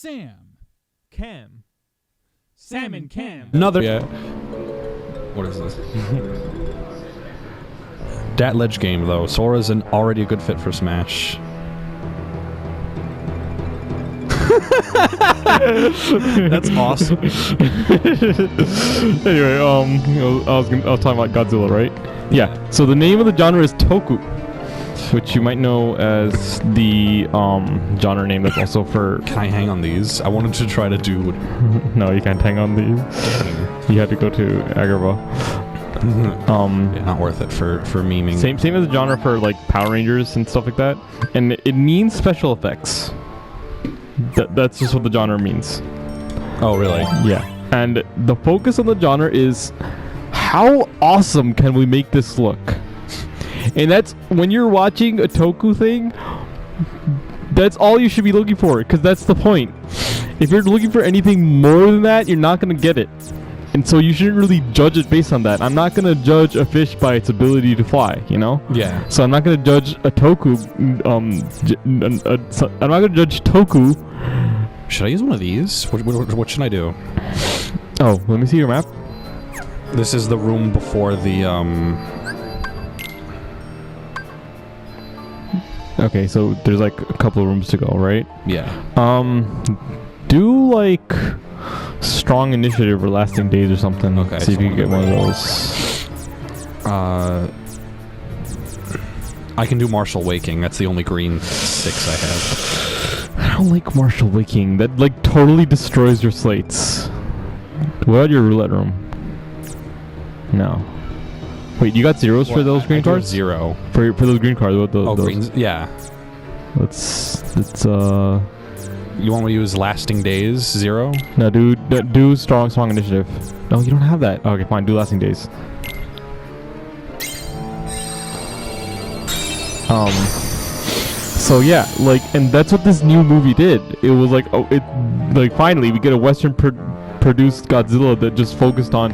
Cam. Salmon Cam. Another. Yeah. What is this? Dat ledge game though. Sora's already a good fit for Smash. That's awesome. Anyway, I was talking about Godzilla, right? Yeah. So the name of the genre is Toku, which you might know as the genre name that's also for. Can I hang on these? I wanted to try to do. No, you can't hang on these. You had to go to Agrabah. Yeah, not worth it for memeing. Same as the genre for like Power Rangers and stuff like that, and it means special effects. That's just what the genre means. Oh, really? Yeah. And the focus on the genre is how awesome can we make this look? And that's when you're watching a Toku thing, that's all you should be looking for, because that's the point. If you're looking for anything more than that, you're not going to get it. And so you shouldn't really judge it based on that. I'm not going to judge a fish by its ability to fly, you know? Yeah. So I'm not going to judge a Toku. I'm not going to judge Toku. Should I use one of these? What should I do? Oh, let me see your map. This is the room before the Okay, so there's like a couple of rooms to go, right? Yeah. Do like strong initiative or lasting days or something. Okay. See if you can get one of those. I can do martial waking. That's the only green 6 I have. I don't like martial waking. That like totally destroys your slates. What about your roulette room? No. Wait, you got zeros for those green cards? 0. For those green cards, what those? Greens. Yeah. Let's You want me to use lasting days 0? No, do strong initiative. No, you don't have that. Okay, fine. Do lasting days. So yeah, like, and that's what this new movie did. It was like, oh, it like finally we get a Western produced Godzilla that just focused on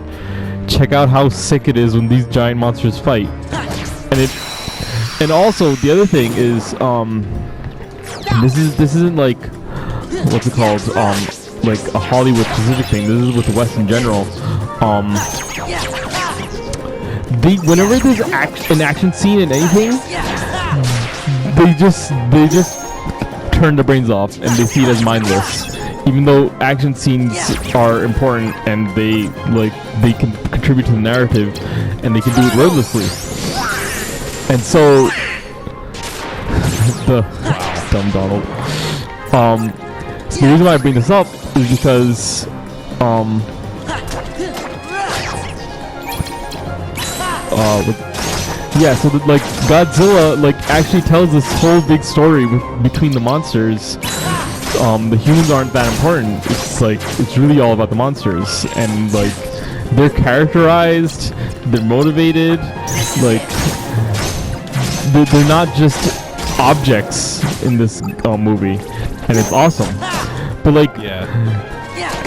check out how sick it is when these giant monsters fight. And also the other thing is this isn't like what's it called like a Hollywood specific thing. This is with the West in general. Whenever there's an action scene in anything, they just turn their brains off and they see it as mindless. Even though action scenes are important and they can contribute to the narrative and they can do it wordlessly. And so the dumb Donald. So the reason why I bring this up is because so like Godzilla like actually tells this whole big story between the monsters. The humans aren't that important. It's like it's really all about the monsters, and like they're characterized, they're motivated, like they're not just objects in this movie, and it's awesome. But like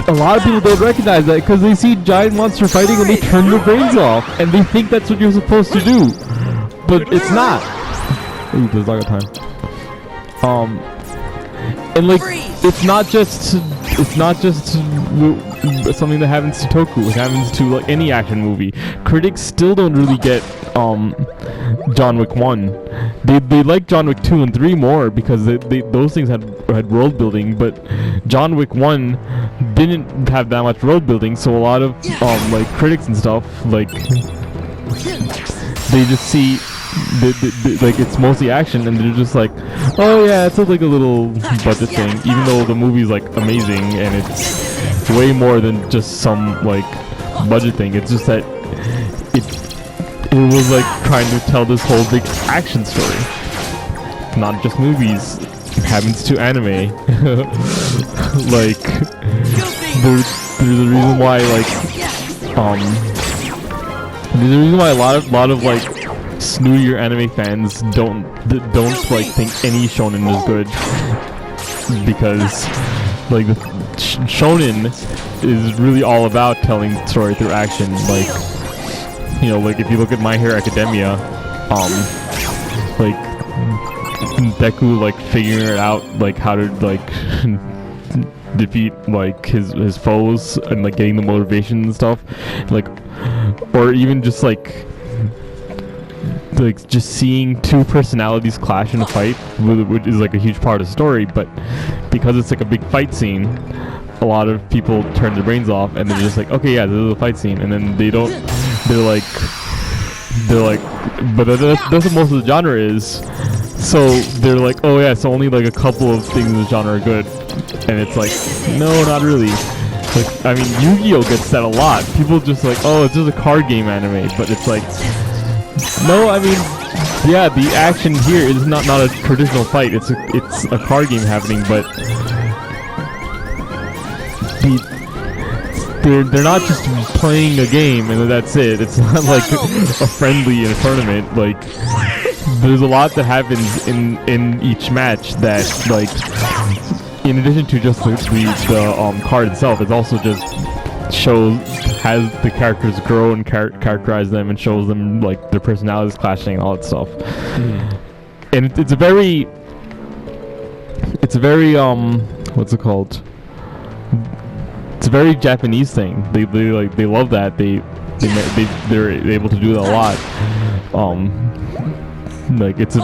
a lot of people don't recognize that because they see giant monster fighting and they turn their brains off and they think that's what you're supposed to do, but it's not. Ooh, there's a lot of time. And like it's not just something that happens to Toku. It happens to like any action movie. Critics still don't really get John Wick 1. They like John Wick 2 and 3 more because those things had world building, but John Wick 1 didn't have that much world building. So a lot of like critics and stuff like they just see like it's mostly action and they're just like, oh yeah, it's like a little budget thing, even though the movie's like amazing and it's way more than just some like budget thing. It's just that it was like trying to tell this whole big action story, not just movies. It happens to anime. Like there's a reason why a lot of like snootier anime fans don't like think any shonen is good, because like the shonen is really all about telling story through action. Like, you know, like if you look at My Hero Academia, like Deku like figuring it out like how to like defeat like his foes and like getting the motivation and stuff, like, or even just like just seeing two personalities clash in a fight, which is like a huge part of the story. But because it's like a big fight scene, a lot of people turn their brains off and they're just like, okay, yeah, this is a fight scene, and then they're like, but that's what most of the genre is. So they're like, oh yeah, so only like a couple of things in the genre are good, and it's like, no, not really. Like, I mean, Yu-Gi-Oh gets that a lot. People just like, oh, it's just a card game anime, but it's like, no, I mean, yeah, the action here is not a traditional fight. It's a card game happening, but they're not just playing a game and that's it. It's not like a friendly in a tournament. Like, there's a lot that happens in each match that, like, in addition to just the card itself, it also just has the characters grow and characterize them and shows them like their personalities clashing and all that stuff. And it's a very what's it called? It's a very Japanese thing. They love that. They're able to do that a lot. Like, it's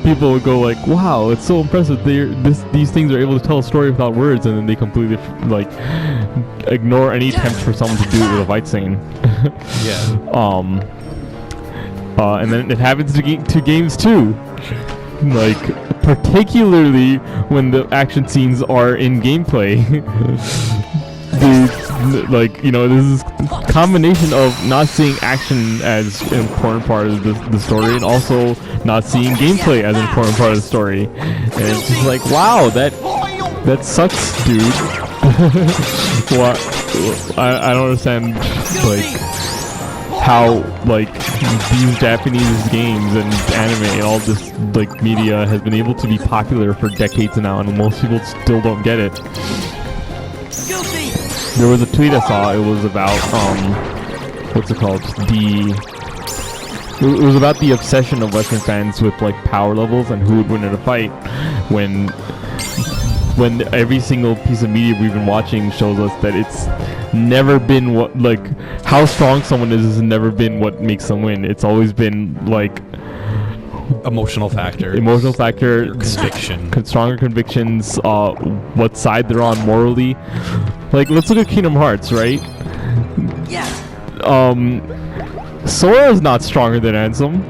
people would go like, wow, it's so impressive. These things are able to tell a story without words, and then they completely like ignore any attempt for someone to do it with a fight scene. Yeah. And then it happens to games too, like particularly when the action scenes are in gameplay. Like, you know, this is a combination of not seeing action as an important part of the story, and also not seeing gameplay as an important part of the story. And it's just like, wow, that sucks, dude. What? I don't understand, like, how, like, these Japanese games and anime and all this, like, media has been able to be popular for decades now, and most people still don't get it. There was a tweet I saw. It was about what's it called? It was about the obsession of Western fans with like power levels and who would win in a fight. When every single piece of media we've been watching shows us that it's never been what, like, how strong someone is has never been what makes them win. It's always been like Emotional factor, conviction, stronger convictions, what side they're on morally. Like, let's look at Kingdom Hearts, right? Yeah. Sora is not stronger than Ansem.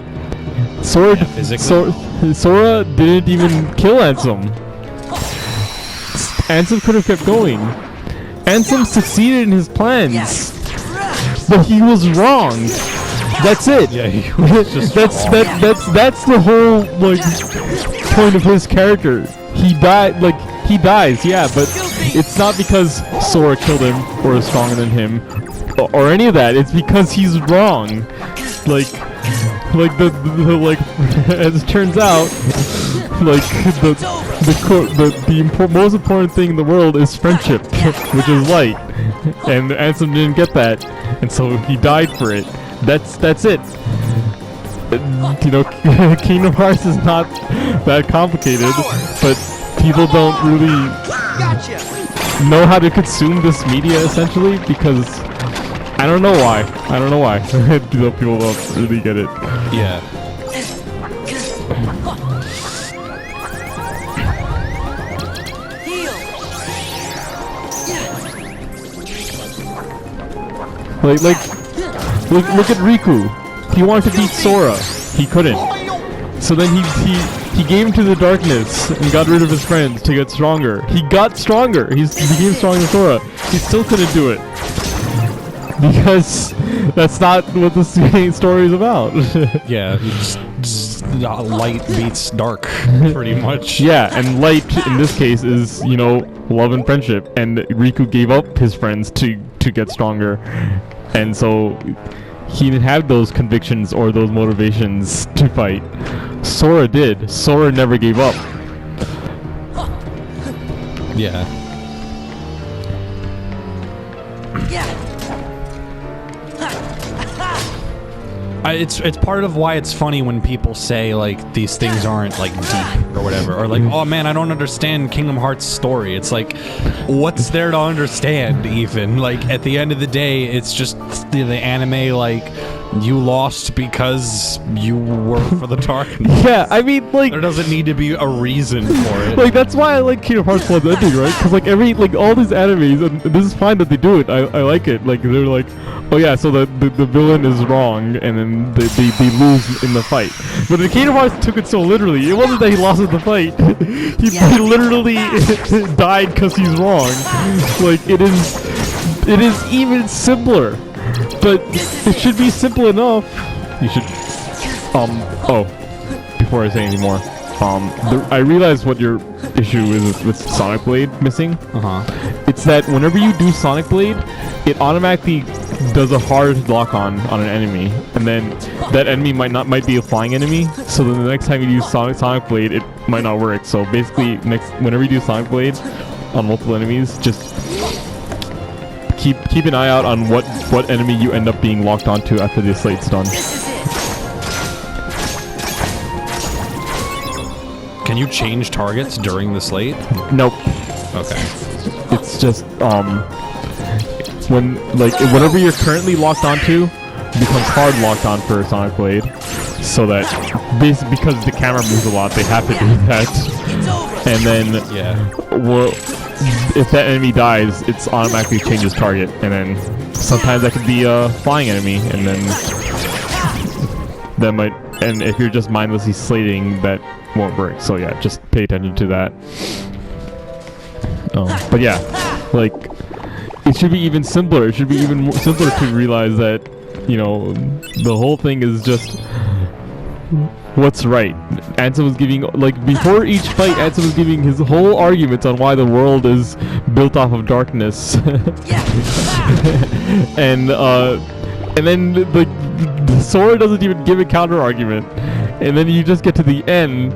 Sora didn't even kill Ansem. Ansem could have kept going. Ansem succeeded in his plans, but he was wrong. That's it. Yeah, he was just that's the whole like point of his character. He dies, yeah, but it's not because Sora killed him or is stronger than him or any of that. It's because he's wrong. Like as it turns out, like the most important thing in the world is friendship, which is light, and Ansem didn't get that, and so he died for it. That's it. You know, Kingdom Hearts is not that complicated, but people don't really know how to consume this media, essentially, because I don't know why. People don't really get it. Yeah. Look at Riku. He wanted to beat Sora. He couldn't. So then he gave into the darkness and got rid of his friends to get stronger. He got stronger. He became stronger than Sora. He still couldn't do it. Because that's not what the story is about. Yeah, just light beats dark, pretty much. Yeah, and light in this case is, you know, love and friendship. And Riku gave up his friends to get stronger. And so he didn't have those convictions or those motivations to fight. Sora did. Sora never gave up. Yeah. It's part of why it's funny when people say like these things aren't like deep or whatever, or like, oh man, I don't understand Kingdom Hearts story. It's like, what's there to understand even? Like at the end of the day, it's just the anime like you lost because you were for the darkness. Yeah, I mean like there doesn't need to be a reason for it. Like that's why I like Kingdom Hearts 1's ending, right? Because like all these animes, and this is fine that they do it. I like it. Like they're like, oh yeah, so the villain is wrong, and then they lose in the fight. But the Kingdom Hearts took it so literally. It wasn't that he lost in the fight. He literally died because he's wrong. Like it is even simpler. But it should be simple enough. You should oh, before I say any more, I realized what your issue is with Sonic Blade missing. It's that whenever you do Sonic Blade, it automatically does a hard lock on an enemy, and then that enemy might be a flying enemy. So then the next time you use Sonic Blade, it might not work. So basically, whenever you do Sonic Blade on multiple enemies, just keep an eye out on what enemy you end up being locked onto after the slate's done. Can you change targets during the slate? Nope. Okay. It's just whatever you're currently locked onto becomes hard locked on for Sonic Blade, so that basically because the camera moves a lot, they have to do that. And then if that enemy dies, it's automatically changes target, and then sometimes that could be a flying enemy, and then that might. And if you're just mindlessly slating, that won't work. So yeah, just pay attention to that. But yeah, like it should be even simpler. It should be even more simpler to realize that, you know, the whole thing is just what's right. Ansem was giving, like, before each fight, Ansem was giving his whole arguments on why the world is built off of darkness. And then the Sora doesn't even give a counter argument, and then you just get to the end,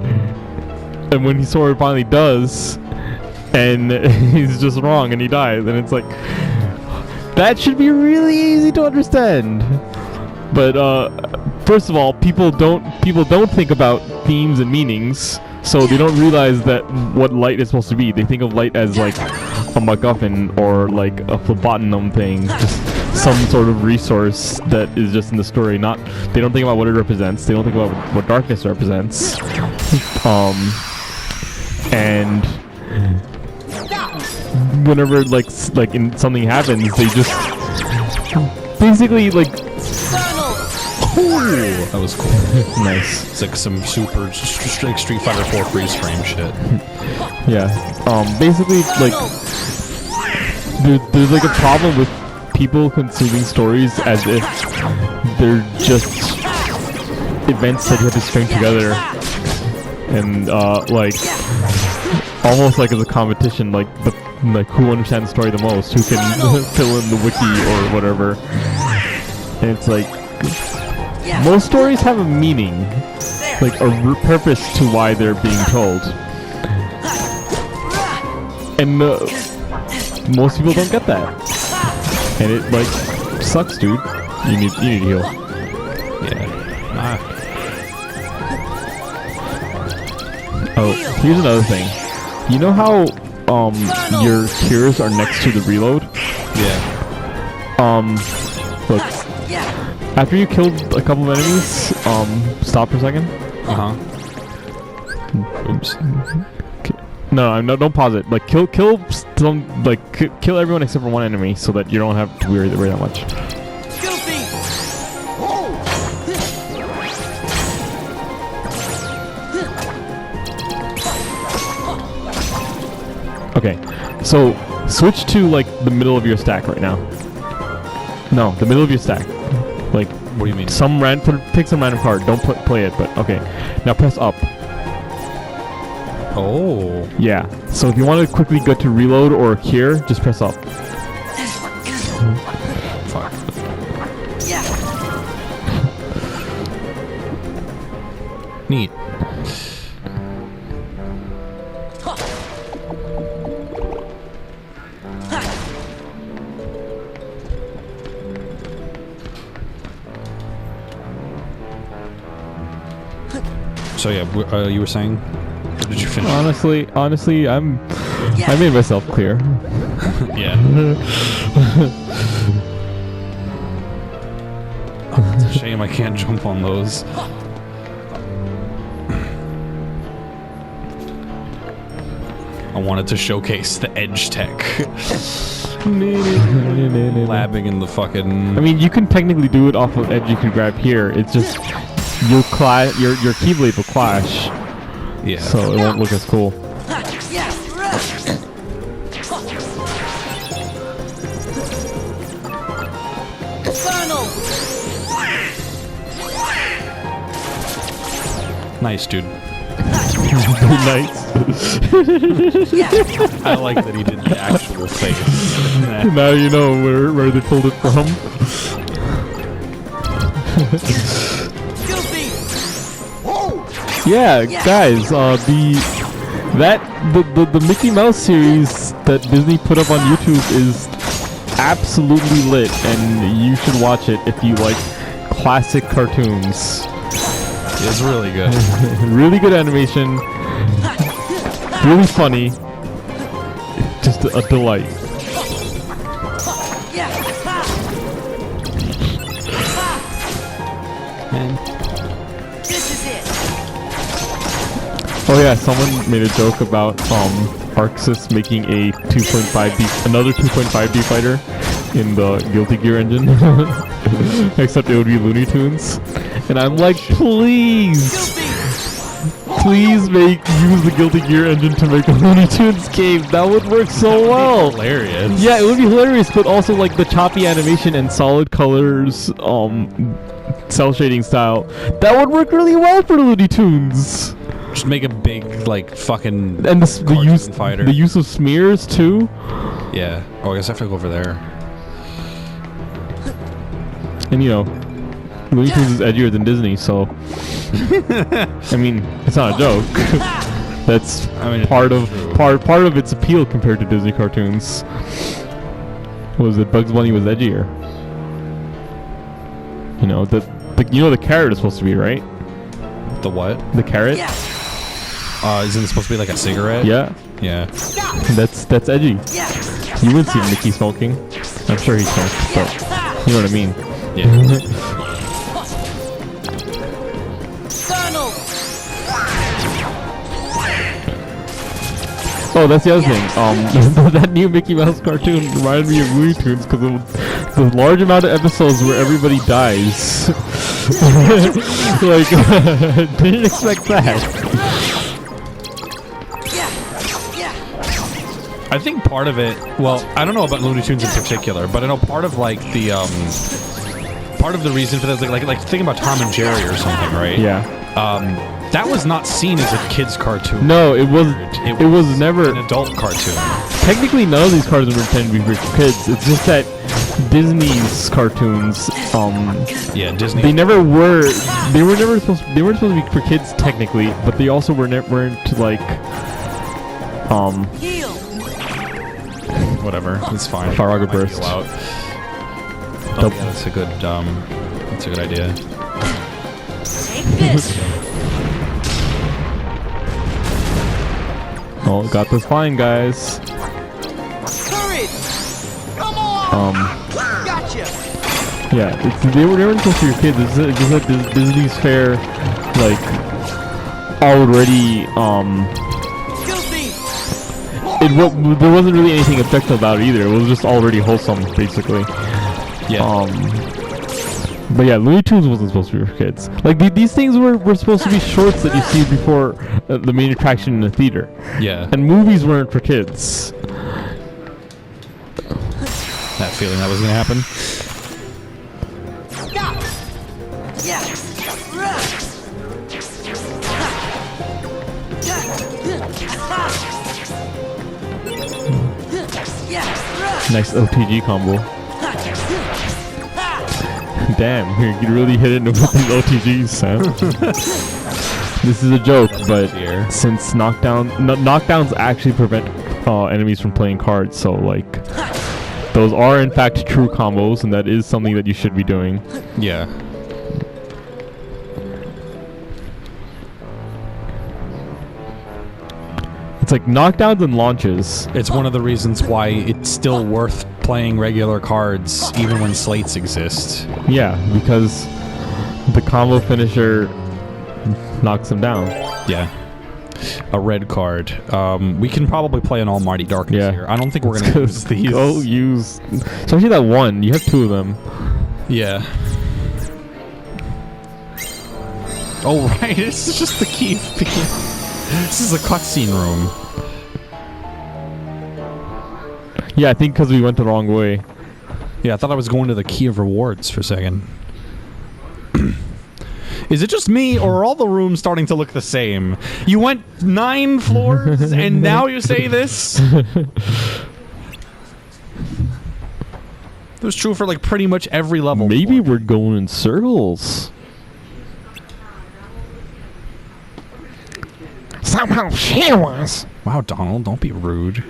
and when Sora finally does, and he's just wrong and he dies, and it's like, that should be really easy to understand. But first of all, people don't think about themes and meanings, so they don't realize that what light is supposed to be. They think of light as like a MacGuffin or like a phlebotinum thing, just some sort of resource that is just in the story. They don't think about what it represents. They don't think about what darkness represents. And whenever like something happens, they just basically like. Ooh, that was cool. Nice. It's like some super Street Fighter 4 freeze frame shit. Yeah. Basically, like, there's like a problem with people consuming stories as if they're just events that you have to string together, and like almost like as a competition, like who understands the story the most, who can fill in the wiki or whatever. And it's like, most stories have a meaning, like a purpose to why they're being told, and most people don't get that, and it like sucks, dude. You need to heal. Yeah. Oh, here's another thing. You know how your cures are next to the reload? Yeah. Look. After you killed a couple of enemies, stop for a second. Oops. No, don't pause it. Like kill everyone except for one enemy, so that you don't have to worry that much. Okay, so switch to like the middle of your stack right now. No, the middle of your stack. Like, what do you mean? Pick some random card. Don't play it, but okay. Now press up. Oh. Yeah. So if you want to quickly go to reload or cure, just press up. Fuck. Neat. So yeah, you were saying? Or did you finish? Honestly, I made myself clear. Yeah. Oh, it's a shame I can't jump on those. I wanted to showcase the edge tech. Labbing in the fucking... I mean, you can technically do it off of edge you can grab here. It's just your keyblade will clash. Yeah. So it won't look as cool. Nice, dude. Nice. I like that he did the actual face. Now you know where they pulled it from. Yeah, guys, the Mickey Mouse series that Disney put up on YouTube is absolutely lit, and you should watch it if you like classic cartoons. It's really good. Really good animation. Really funny. Just a delight. Man. Oh yeah, someone made a joke about Arxis making a another 2.5D fighter in the Guilty Gear engine. Except it would be Looney Tunes. And I'm like, please use the Guilty Gear engine to make a Looney Tunes game. That would work so well. Hilarious. Yeah, it would be hilarious, but also like the choppy animation and solid colors, cell shading style. That would work really well for Looney Tunes. Just make a big, like, fucking and the use of smears too. Yeah. Oh, I guess I have to go over there. And you know, Looney Tunes is edgier than Disney, so I mean, it's not a joke. That's part of its appeal compared to Disney cartoons. Was that Bugs Bunny was edgier? You know the carrot is supposed to be, right? The what? The carrot. Isn't it supposed to be like a cigarette? Yeah. Yeah. That's edgy. You wouldn't see Mickey smoking. I'm sure he smokes, but you know what I mean. Yeah. Oh, that's the other thing. That new Mickey Mouse cartoon reminded me of Looney Tunes because of the large amount of episodes where everybody dies. Like, didn't expect that. I think part of it, well, I don't know about Looney Tunes in particular, but I know part of like the reason for that is like think about Tom and Jerry or something, right? Yeah. That was not seen as a kid's cartoon. No, it was never an adult cartoon. Technically, none of these cartoons were intended to be for kids. It's just that Disney's cartoons, yeah, Disney. They weren't supposed to be for kids technically, but they also weren't like, whatever. It's fine. Faraga burst. Oh, yeah, that's a good idea. Take this. Oh, got this fine, guys. Courage. Come on. Gotcha. Yeah, they weren't supposed to be your kids. It's just that Disney's fair, like, already, there wasn't really anything objective about it either. It was just already wholesome, basically. Yeah. But yeah, Looney Tunes wasn't supposed to be for kids. Like, these things were supposed to be shorts that you see before the main attraction in the theater. Yeah. And movies weren't for kids. That feeling that was gonna happen. Nice OTG combo. Damn, you really hit it with these OTGs, Sam. This is a joke, but since knockdowns actually prevent enemies from playing cards, so like those are in fact true combos, and that is something that you should be doing. Yeah. It's like knockdowns and launches. It's one of the reasons why it's still worth playing regular cards even when slates exist. Yeah, because the combo finisher knocks them down. Yeah. A red card. We can probably play an Almighty Darkness here. I don't think we're going to use these. Go use... Especially that one. You have two of them. Yeah. Oh, right. This is just the key. This is a cutscene room. Yeah, I think because we went the wrong way. Yeah, I thought I was going to the key of rewards for a second. Is it just me, or are all the rooms starting to look the same? You went 9 floors, and now you say this? It was true for, like, pretty much every level. Maybe we're going in circles. Somehow she was. Wow, Donald, don't be rude.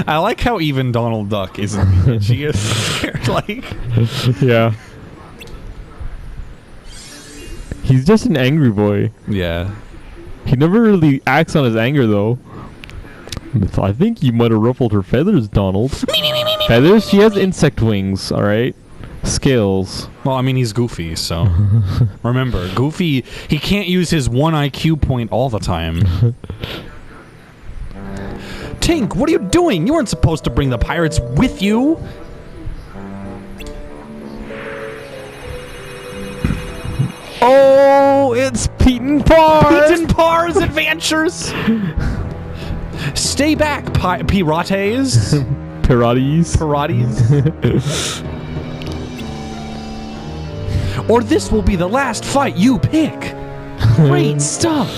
I like how even Donald Duck isn't. She is scared, like... Yeah. He's just an angry boy. Yeah. He never really acts on his anger, though. I think you might have ruffled her feathers, Donald. Feathers? She has insect wings, alright? Scales. Well, I mean, he's Goofy, so... Remember, Goofy, he can't use his 1 IQ point all the time. Tink, what are you doing? You weren't supposed to bring the pirates with you. Oh, it's Pete and Parr! Pete and Parr's adventures! Stay back, pirates. Pirates. Pirates. Or this will be the last fight you pick. Great stuff.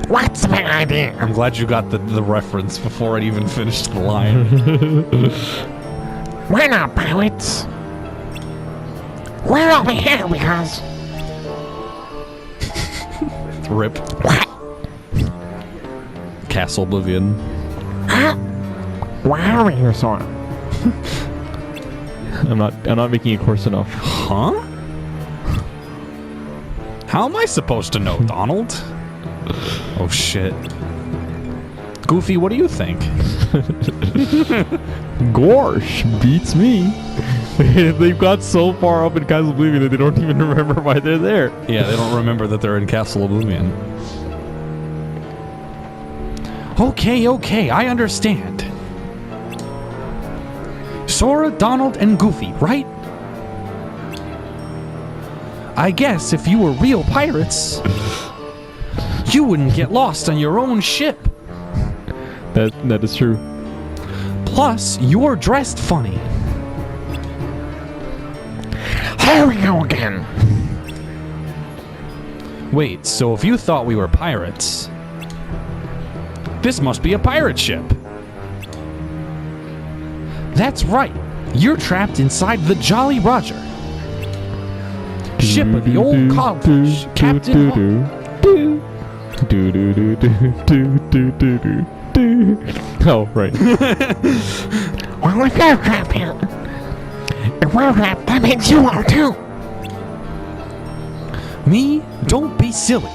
What's my idea? I'm glad you got the reference before it even finished the line. We're not pirates. We're over here because... Rip. What? Castle Oblivion. Huh? Why are we here, Sora? I'm not making it coarse enough. Huh? How am I supposed to know, Donald? Oh shit. Goofy, what do you think? Gorsh beats me. They've got so far up in Castle Oblivion that they don't even remember why they're there. Yeah, they don't remember that they're in Castle Oblivion. Okay, I understand. Sora, Donald, and Goofy, right? I guess if you were real pirates, you wouldn't get lost on your own ship. That is true. Plus, you're dressed funny. Here we go again. Wait, so if you thought we were pirates, this must be a pirate ship. That's right. You're trapped inside the Jolly Roger, ship of the old codfish, Captain Hook. Oh, right. Well, if you're trapped here, if we're trapped, that means you are too. Me? Don't be silly.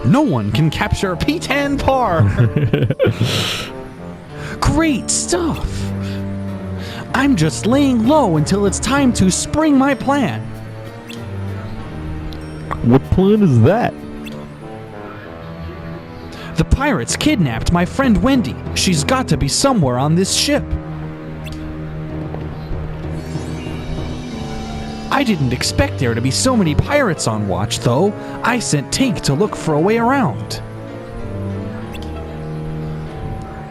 No one can capture Pete and Parr. Great stuff. I'm just laying low until it's time to spring my plan. What plan is that? The pirates kidnapped my friend Wendy. She's got to be somewhere on this ship. I didn't expect there to be so many pirates on watch, though. I sent Tink to look for a way around.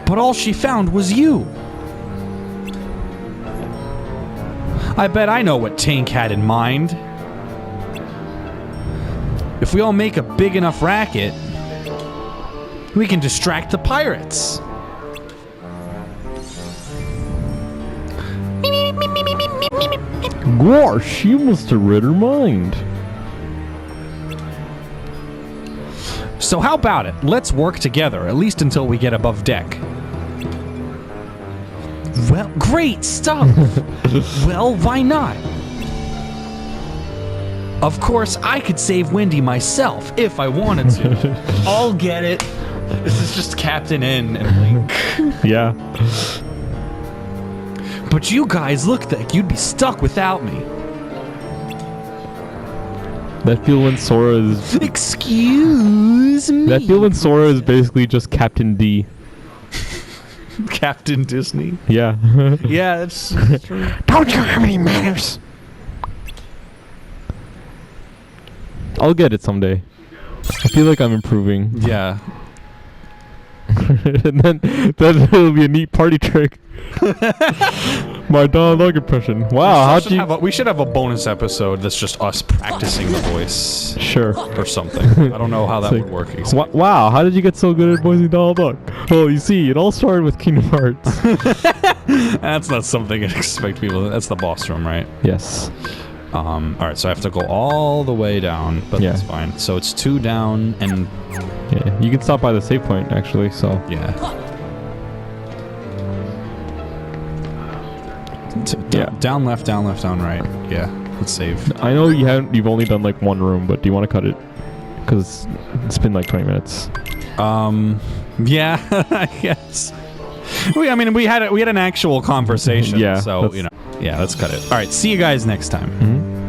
But all she found was you. I bet I know what Tink had in mind. If we all make a big enough racket, we can distract the pirates. Gosh, you must have read her mind. So how about it? Let's work together, at least until we get above deck. Well, great stuff. Well, why not? Of course, I could save Wendy myself if I wanted to. I'll get it. This is just Captain N and Link. Yeah. But you guys look like you'd be stuck without me. That feel when Sora is... Excuse me. That feel when Sora is basically just Captain D. Captain Disney. Yeah. Yeah, that's true. Don't you have any manners? I'll get it someday. I feel like I'm improving. Yeah. And then it'll be a neat party trick. My Donald Duck impression. Wow, how'd you... We should have a bonus episode that's just us practicing the voice. Sure. Or something. I don't know how that It's would work like, exactly. wow, how did you get so good at voicing Donald Duck? Well, you see, it all started with Kingdom Hearts. That's not something I'd expect people to... That's the boss room, right? Yes. Alright, so I have to go all the way down, but Yeah. that's fine. So it's 2 down and... Yeah, you can stop by the save point, actually, so... Yeah. Yeah. Down left, down right. Yeah, let's save. I know you've only done like one room, but do you want to cut it? Because it's been like 20 minutes. Yeah, I guess. We had an actual conversation. Yeah, So, yeah, let's cut it. All right, see you guys next time. Mm-hmm.